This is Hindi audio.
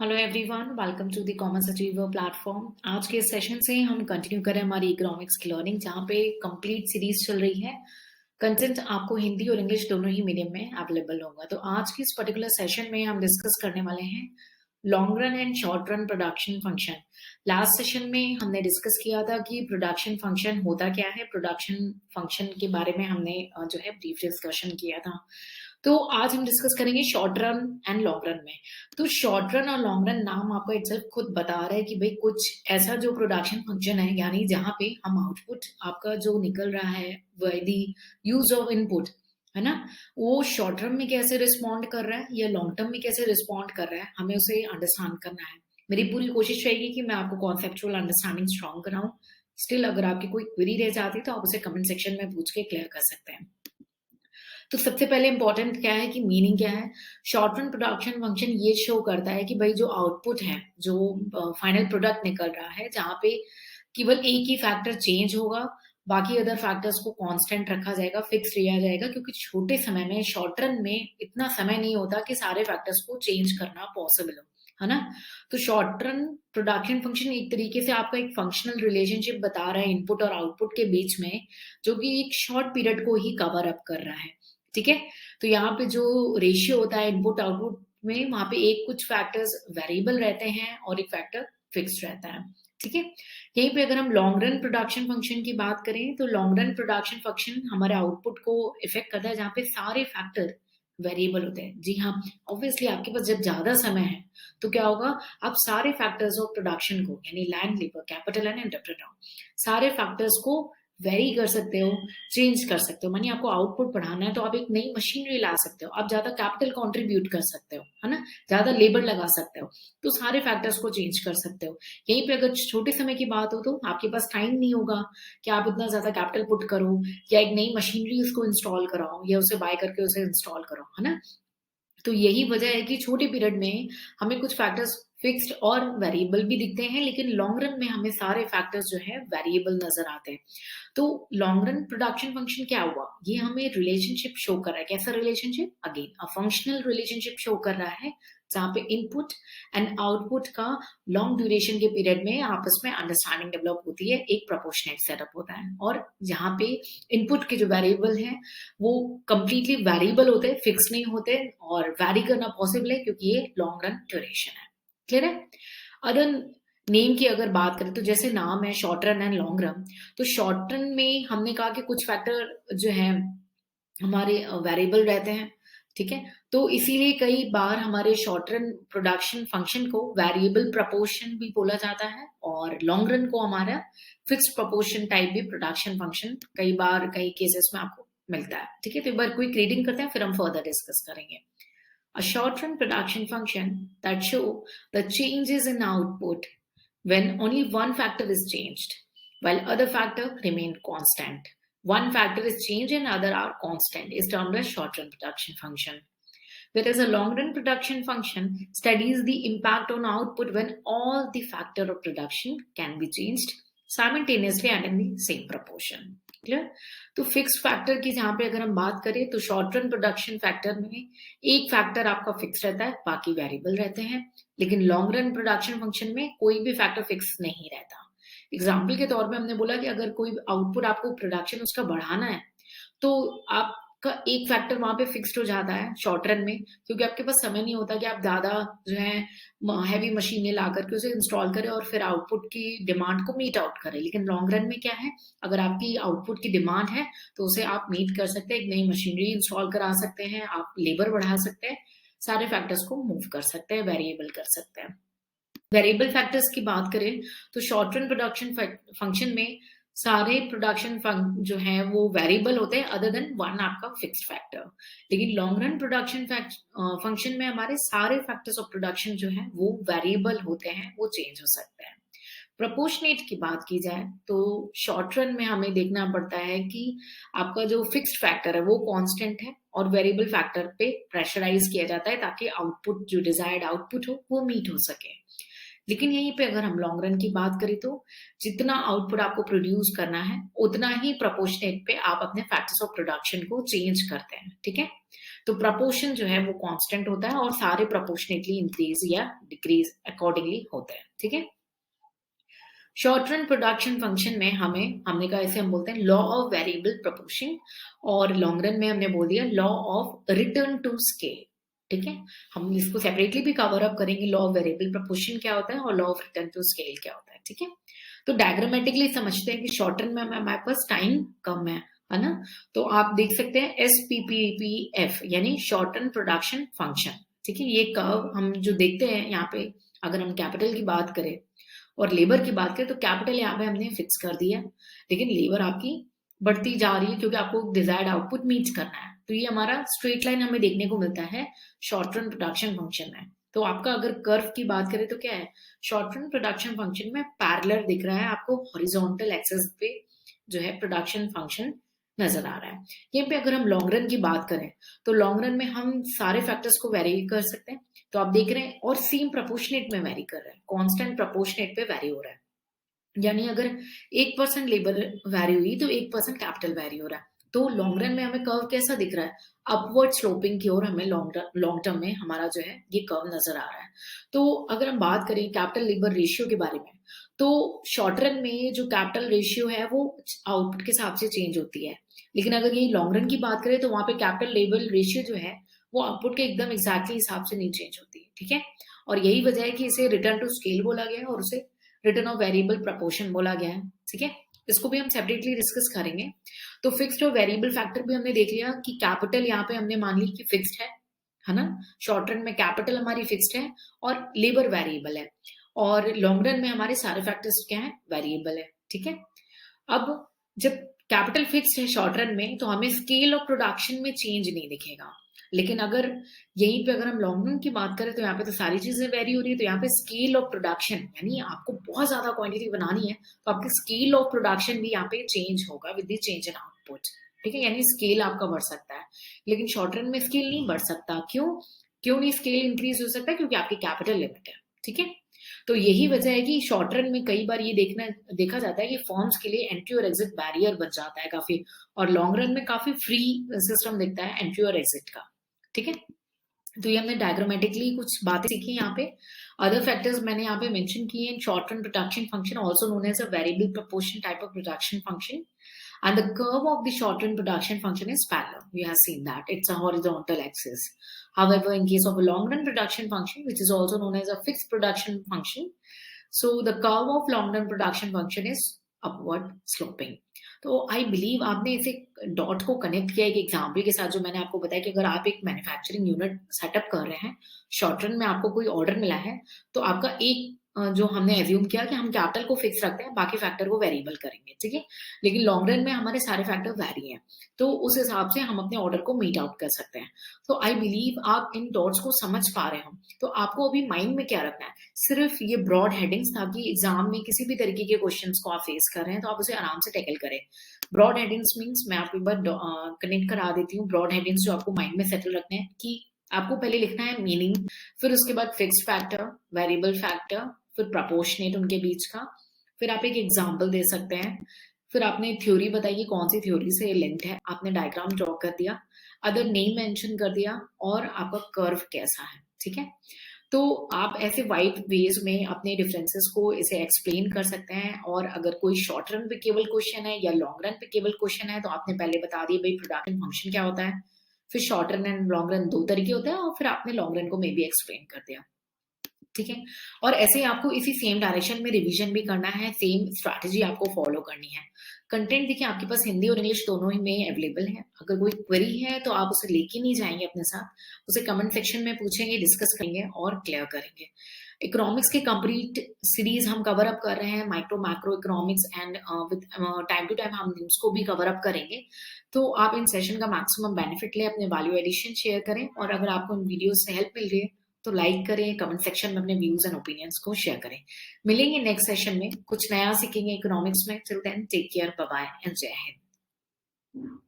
Hello everyone, welcome to the commerce achiever platform. आज के सेशन से हम कंटिन्यू करें हमारी इकोनॉमिक्स की लर्निंग, जहाँ पे कंप्लीट सीरीज चल रही है। कंटेंट आपको हिंदी और इंग्लिश दोनों ही मीडियम में अवेलेबल होगा। तो आज की इस पर्टिकुलर सेशन में हम डिस्कस करने वाले हैं long run and short run production function. Last session में हमने डिस्कस किया था कि प्रोडक्शन फंक्शन होता क्या है। प्रोडक्शन फंक्शन के बारे में हमने जो है ब्रीफ डिस्कशन किया था। तो आज हम डिस्कस करेंगे short run and long run में। तो शॉर्ट रन और लॉन्ग रन नाम आपको इटसेल्फ खुद बता रहा है कि भाई कुछ ऐसा जो प्रोडक्शन फंक्शन है, यानी जहाँ पे हम आउटपुट आपका जो निकल रहा है by the use of input, है ना, वो शॉर्ट टर्म में कैसे रिस्पॉन्ड कर रहा है या लॉन्ग टर्म में कैसे रिस्पॉन्ड कर रहा है, हमें उसे अंडरस्टैंड करना है। मेरी पूरी कोशिश रहेगी कि मैं आपको कॉन्सेप्चुअल अंडरस्टैंडिंग स्ट्रॉन्ग कराऊं। स्टिल अगर आपकी कोई क्वेरी रह जाती है तो आप उसे कमेंट सेक्शन में पूछ के क्लियर कर सकते हैं। तो सबसे पहले इंपॉर्टेंट क्या है कि मीनिंग क्या है। शॉर्ट रन प्रोडक्शन फंक्शन ये शो करता है कि भाई जो आउटपुट है, जो फाइनल प्रोडक्ट निकल रहा है, जहाँ पे केवल एक ही फैक्टर चेंज होगा, बाकी अदर फैक्टर्स को कांस्टेंट रखा जाएगा, फिक्स लिया जाएगा, क्योंकि छोटे समय में शॉर्ट रन में इतना समय नहीं होता कि सारे फैक्टर्स को चेंज करना पॉसिबल हो, है ना। तो शॉर्ट रन प्रोडक्शन फंक्शन एक तरीके से आपका एक फंक्शनल रिलेशनशिप बता रहा है इनपुट और आउटपुट के बीच में, जो कि एक शॉर्ट पीरियड को ही कवर अप कर रहा है। ठीक है। तो यहाँ पे जो रेशियो होता है इनपुट आउटपुट में, वहां पे एक कुछ फैक्टर्स वेरिएबल रहते हैं और एक फैक्टर फिक्स्ड रहता है। ठीक है। यहीं पे अगर हम लॉन्ग रन प्रोडक्शन फंक्शन की बात करें तो लॉन्ग रन प्रोडक्शन फंक्शन हमारे आउटपुट को इफेक्ट करता है, जहाँ पे सारे फैक्टर वेरिएबल होते हैं। जी हाँ, ऑब्वियसली आपके पास जब ज्यादा समय है तो क्या होगा, आप सारे फैक्टर्स ऑफ प्रोडक्शन को, यानी land, labour, capital and entrepreneur, सारे फैक्टर्स को वेरी कर सकते हो, चेंज कर सकते हो। मानिए आपको आउटपुट बढ़ाना है तो आप एक नई मशीनरी ला सकते हो, आप ज्यादा कैपिटल कंट्रीब्यूट कर सकते हो, है ना, ज्यादा लेबर लगा सकते हो, तो सारे फैक्टर्स को चेंज कर सकते हो। यहीं पे अगर छोटे समय की बात हो तो आपके पास टाइम नहीं होगा कि आप इतना ज्यादा कैपिटल पुट करो या एक नई मशीनरी उसको इंस्टॉल कराओ या उसे बाय करके उसे इंस्टॉल करो, है ना। तो यही वजह है कि छोटे पीरियड में हमें कुछ फैक्टर्स फिक्स्ड और वेरिएबल भी दिखते हैं, लेकिन लॉन्ग रन में हमें सारे फैक्टर्स जो है वेरिएबल नजर आते हैं। तो लॉन्ग रन प्रोडक्शन फंक्शन क्या हुआ, ये हमें रिलेशनशिप शो कर रहा है। कैसा relationship, again a functional relationship show कर रहा है, जहाँ पे इनपुट एंड आउटपुट का लॉन्ग ड्यूरेशन के पीरियड में आपस में अंडरस्टैंडिंग डेवलप होती है, एक प्रोपोर्शनेट सेटअप होता है। और जहाँ पे इनपुट के जो वेरिएबल हैं वो कंप्लीटली वेरिएबल होते हैं, फिक्स नहीं होते, और वैरी करना पॉसिबल है क्योंकि ये लॉन्ग रन ड्यूरेशन है। क्लियर है। अदर नेम की अगर बात करें तो जैसे नाम है short run and long run, तो शॉर्ट रन में हमने कहा कि कुछ फैक्टर जो है हमारे वेरिएबल रहते हैं। ठीक है। तो इसीलिए कई बार हमारे शॉर्ट रन प्रोडक्शन फंक्शन को वेरिएबल प्रपोर्शन भी बोला जाता है, और लॉन्ग रन को हमारा फिक्स्ड प्रपोर्शन टाइप भी प्रोडक्शन फंक्शन कई बार कई केसेस में आपको मिलता है। ठीक है। तो एक बार क्विक रीडिंग करते हैं, फिर हम फर्दर डिस्कस करेंगे। A short-run production function that show the changes in output when only one factor is changed, while other factor remain constant. One factor is changed and other are constant is termed as short-run production function. Whereas a long-run production function studies the impact on output when all the factor of production can be changed simultaneously and in the same proportion. Clear. तो फिक्स फैक्टर की जहां पे अगर हम बात करें तो शॉर्ट रन प्रोडक्शन फैक्टर में एक फैक्टर आपका फिक्स रहता है, बाकी वेरिएबल रहते हैं। लेकिन लॉन्ग रन प्रोडक्शन फंक्शन में कोई भी फैक्टर फिक्स नहीं रहता। एग्जाम्पल के तौर पे हमने बोला कि अगर कोई आउटपुट आपको प्रोडक्शन उसका बढ़ाना है तो आपका एक फैक्टर वहां पे फिक्स्ड हो जाता है शॉर्ट रन में, क्योंकि आपके पास समय नहीं होता कि आप ज्यादा जो है हैवी मशीनें ला करके उसे इंस्टॉल करें और फिर आउटपुट की डिमांड को मीट आउट करें। लेकिन लॉन्ग रन में क्या है, अगर आपकी आउटपुट की डिमांड है तो उसे आप मीट कर सकते हैं, एक नई मशीनरी इंस्टॉल करा सकते हैं, आप लेबर बढ़ा सकते हैं, सारे फैक्टर्स को मूव कर सकते हैं, वेरिएबल कर सकते हैं। वेरिएबल फैक्टर्स की बात करें तो शॉर्ट रन प्रोडक्शन फंक्शन में सारे प्रोडक्शन जो है वो वेरिएबल होते हैं अदर देन वन आपका फिक्स्ड फैक्टर। लेकिन लॉन्ग रन प्रोडक्शन फंक्शन में हमारे सारे फैक्टर्स ऑफ प्रोडक्शन जो है वो वेरिएबल होते हैं, वो चेंज हो सकते हैं। प्रपोर्शनेट की बात की जाए तो शॉर्ट रन में हमें देखना पड़ता है कि आपका जो फिक्स्ड फैक्टर है वो कांस्टेंट है और वेरिएबल फैक्टर पे प्रेशराइज किया जाता है ताकि आउटपुट, जो डिजायर्ड आउटपुट हो, वो मीट हो सके। लेकिन यहीं पे अगर हम लॉन्ग रन की बात करें तो जितना आउटपुट आपको प्रोड्यूस करना है उतना ही प्रोपोर्शनेट पे आप अपने फैक्टर्स ऑफ प्रोडक्शन को चेंज करते हैं। ठीक है। तो प्रपोर्शन जो है वो कांस्टेंट होता है और सारे प्रोपोर्शनेटली इंक्रीज या डिक्रीज अकॉर्डिंगली होते हैं, ठीक है। शॉर्ट रन प्रोडक्शन फंक्शन में हमने कहा इसे हम बोलते हैं लॉ ऑफ वेरिएबल प्रोपोर्शन, और लॉन्ग रन में हमने बोल दिया law of return to scale, ठीक है। हम इसको सेपरेटली भी कवर अप करेंगे, लॉ ऑफ वेरिएबल प्रोपोर्शन क्या होता है और law of return to scale क्या होता है, ठीक है। तो डायग्रामेटिकली समझते हैं कि शॉर्ट रन में हमारे पास टाइम कम है ना। तो आप देख सकते हैं SPPPF यानी शॉर्ट रन प्रोडक्शन फंक्शन, ठीक है। ये कर्व हम जो देखते हैं यहाँ पे, अगर हम कैपिटल की बात करें और लेबर की बात करें तो कैपिटल यहाँ पे हमने फिक्स कर दिया, लेकिन लेबर आपकी बढ़ती जा रही है क्योंकि आपको डिजायर्ड आउटपुट मीट करना है। तो ये हमारा स्ट्रेट लाइन हमें देखने को मिलता है शॉर्ट रन प्रोडक्शन फंक्शन में। तो आपका अगर कर्व की बात करें तो क्या है, शॉर्ट रन प्रोडक्शन फंक्शन में पैरेलल दिख रहा है आपको, हॉरिजॉन्टल एक्सिस पे जो है प्रोडक्शन फंक्शन नजर आ रहा है। यहाँ पे अगर हम लॉन्ग रन की बात करें तो लॉन्ग रन में हम सारे फैक्टर्स को वेरी कर सकते हैं। तो आप देख रहे हैं और सेम प्रोपोर्शनेट में वेरी कर रहा है, कांस्टेंट प्रोपोर्शनेट पे वेरी हो रहा है। यानी अगर 1% लेबर वेरी हुई तो 1% कैपिटल वेरी हो रहा है। तो लॉन्ग रन में हमें कर्व कैसा दिख रहा है, अपवर्ड स्लोपिंग की ओर हमें लॉन्ग टर्म में हमारा जो है ये कर्व नजर आ रहा है। तो अगर हम बात करें कैपिटल लेबर रेशियो के बारे में, तो शॉर्ट रन में जो कैपिटल रेशियो है वो आउटपुट के हिसाब से चेंज होती है, लेकिन अगर ये लॉन्ग रन की बात करें तो वहां पे कैपिटल लेबर रेशियो जो है वो आउटपुट के एकदम एग्जैक्टली हिसाब से नहीं चेंज होती है, ठीक है। और यही वजह है कि इसे रिटर्न टू स्केल बोला गया है और उसे रिटर्न ऑफ वेरिएबल प्रपोर्शन बोला गया है, ठीक है। इसको भी हम सेपरेटली डिस्कस करेंगे। तो फिक्स्ड और वेरिएबल फैक्टर भी हमने देख लिया कि कैपिटल यहाँ पे हमने मान ली कि फिक्स्ड है ना। शॉर्ट रन में कैपिटल हमारी फिक्स्ड है और लेबर वेरिएबल है, और लॉन्ग रन में हमारे सारे फैक्टर्स क्या है, वेरिएबल है, ठीक है। अब जब कैपिटल फिक्स्ड है शॉर्ट रन में तो हमें स्केल ऑफ प्रोडक्शन में चेंज नहीं दिखेगा, लेकिन अगर यहीं पे अगर हम लॉन्ग रन की बात करें तो यहाँ पे तो सारी चीजें वेरी हो रही है। तो यहाँ पे स्केल ऑफ प्रोडक्शन यानी आपको बहुत ज्यादा क्वांटिटी बनानी है तो आपकी स्केल ऑफ प्रोडक्शन भी यहाँ पे चेंज होगा with the change in output, ठीक है। यानी स्केल आपका बढ़ सकता है, लेकिन शॉर्ट रन में स्केल नहीं बढ़ सकता। क्यों नहीं स्केल इंक्रीज हो सकता, क्योंकि आपकी कैपिटल लिमिट है, ठीक है। तो यही वजह है कि शॉर्ट रन में कई बार ये देखा जाता है कि फॉर्म्स के लिए एंट्री और एग्जिट बैरियर बन जाता है काफी, और लॉन्ग रन में काफी फ्री सिस्टम दिखता है एंट्री और एग्जिट का, ठीक है। तो ये हमने डायग्रामेटिकली कुछ बातें सीखी यहाँ पे। अदर फैक्टर्स मैंने यहाँ पे मेंशन किए हैं, short run production function also known as a variable proportion type of production function, and the curve of the short run production function is parallel. We have seen that it's a horizontal axis. However, in case of a long run production function, which is also known as a fixed production function, so the curve of long run production function is upward sloping. तो आई बिलीव आपने इसे डॉट को कनेक्ट किया एक एग्जाम्पल के साथ, जो मैंने आपको बताया कि अगर आप एक मैन्युफैक्चरिंग यूनिट सेटअप कर रहे हैं, शॉर्ट रन में आपको कोई ऑर्डर मिला है, तो आपका एक जो हमने एज्यूम किया कि हम कैपिटल को फिक्स रखते हैं, बाकी फैक्टर को वेरिएबल करेंगे, ठीक है। लेकिन लॉन्ग रन में हमारे सारे फैक्टर वैरी हैं, तो उस हिसाब से हम अपने ऑर्डर को मीट आउट कर सकते हैं। तो आई बिलीव आप इन डॉट्स को समझ पा रहे हो। तो आपको अभी माइंड में क्या रखना है, सिर्फ ये ब्रॉड हेडिंग्स, ताकि एग्जाम में किसी भी तरीके के क्वेश्चंस को आप फेस कर रहे हैं तो आप उसे आराम से टैकल करें। ब्रॉड हेडिंग्स मीन्स मैं आपको एक बार कनेक्ट करा देती हूँ। ब्रॉड हेडिंग्स जो आपको माइंड में सेटल रखने हैं कि आपको पहले लिखना है मीनिंग, फिर उसके बाद फिक्स्ड फैक्टर, वेरिएबल फैक्टर, फिर प्रोपोर्शनेट उनके बीच का, फिर आप एक एग्जाम्पल दे सकते हैं, फिर आपने थ्योरी बताई कौन सी थ्योरी से लिंक्ड है, आपने डायग्राम ड्रॉ कर दिया, अदर नेम मेंशन कर दिया, और आपका कर्व कैसा है, ठीक है। तो आप ऐसे वाइड वेज में अपने डिफरेंसेस को इसे एक्सप्लेन कर सकते हैं। और अगर कोई शॉर्ट रन पे केवल क्वेश्चन है या लॉन्ग रन पे केवल क्वेश्चन है तो आपने पहले बता दिया भाई प्रोडक्शन फंक्शन क्या होता है, फिर short run and long run दो तरीके होते हैं, और फिर आपने लॉन्ग रन को मे बी एक्सप्लेन कर दिया, ठीक है। और ऐसे आपको इसी सेम डायरेक्शन में रिवीजन भी करना है, सेम स्ट्रैटेजी आपको फॉलो करनी है। कंटेंट देखिए आपके पास हिंदी और इंग्लिश दोनों ही में अवेलेबल है। अगर कोई क्वेरी है तो आप उसे लेके नहीं जाएंगे अपने साथ, उसे कमेंट सेक्शन में पूछेंगे, डिस्कस करेंगे और क्लियर करेंगे। इकोनॉमिक्स के कंप्लीट सीरीज हम कवर अप कर रहे हैं, micro macro economics, and with time to time हम उसको भी कवर अप करेंगे। तो आप इन सेशन का मैक्सिमम बेनिफिट लें, अपने वैल्यू एडिशन शेयर करें, और अगर आपको इन वीडियो से हेल्प मिल रही है तो लाइक करें, कमेंट सेक्शन में अपने व्यूज एंड ओपिनियंस को शेयर करें। मिलेंगे नेक्स्ट सेशन में, कुछ नया सीखेंगे इकोनॉमिक्स में। Till then take care, bye bye and जय हिंद।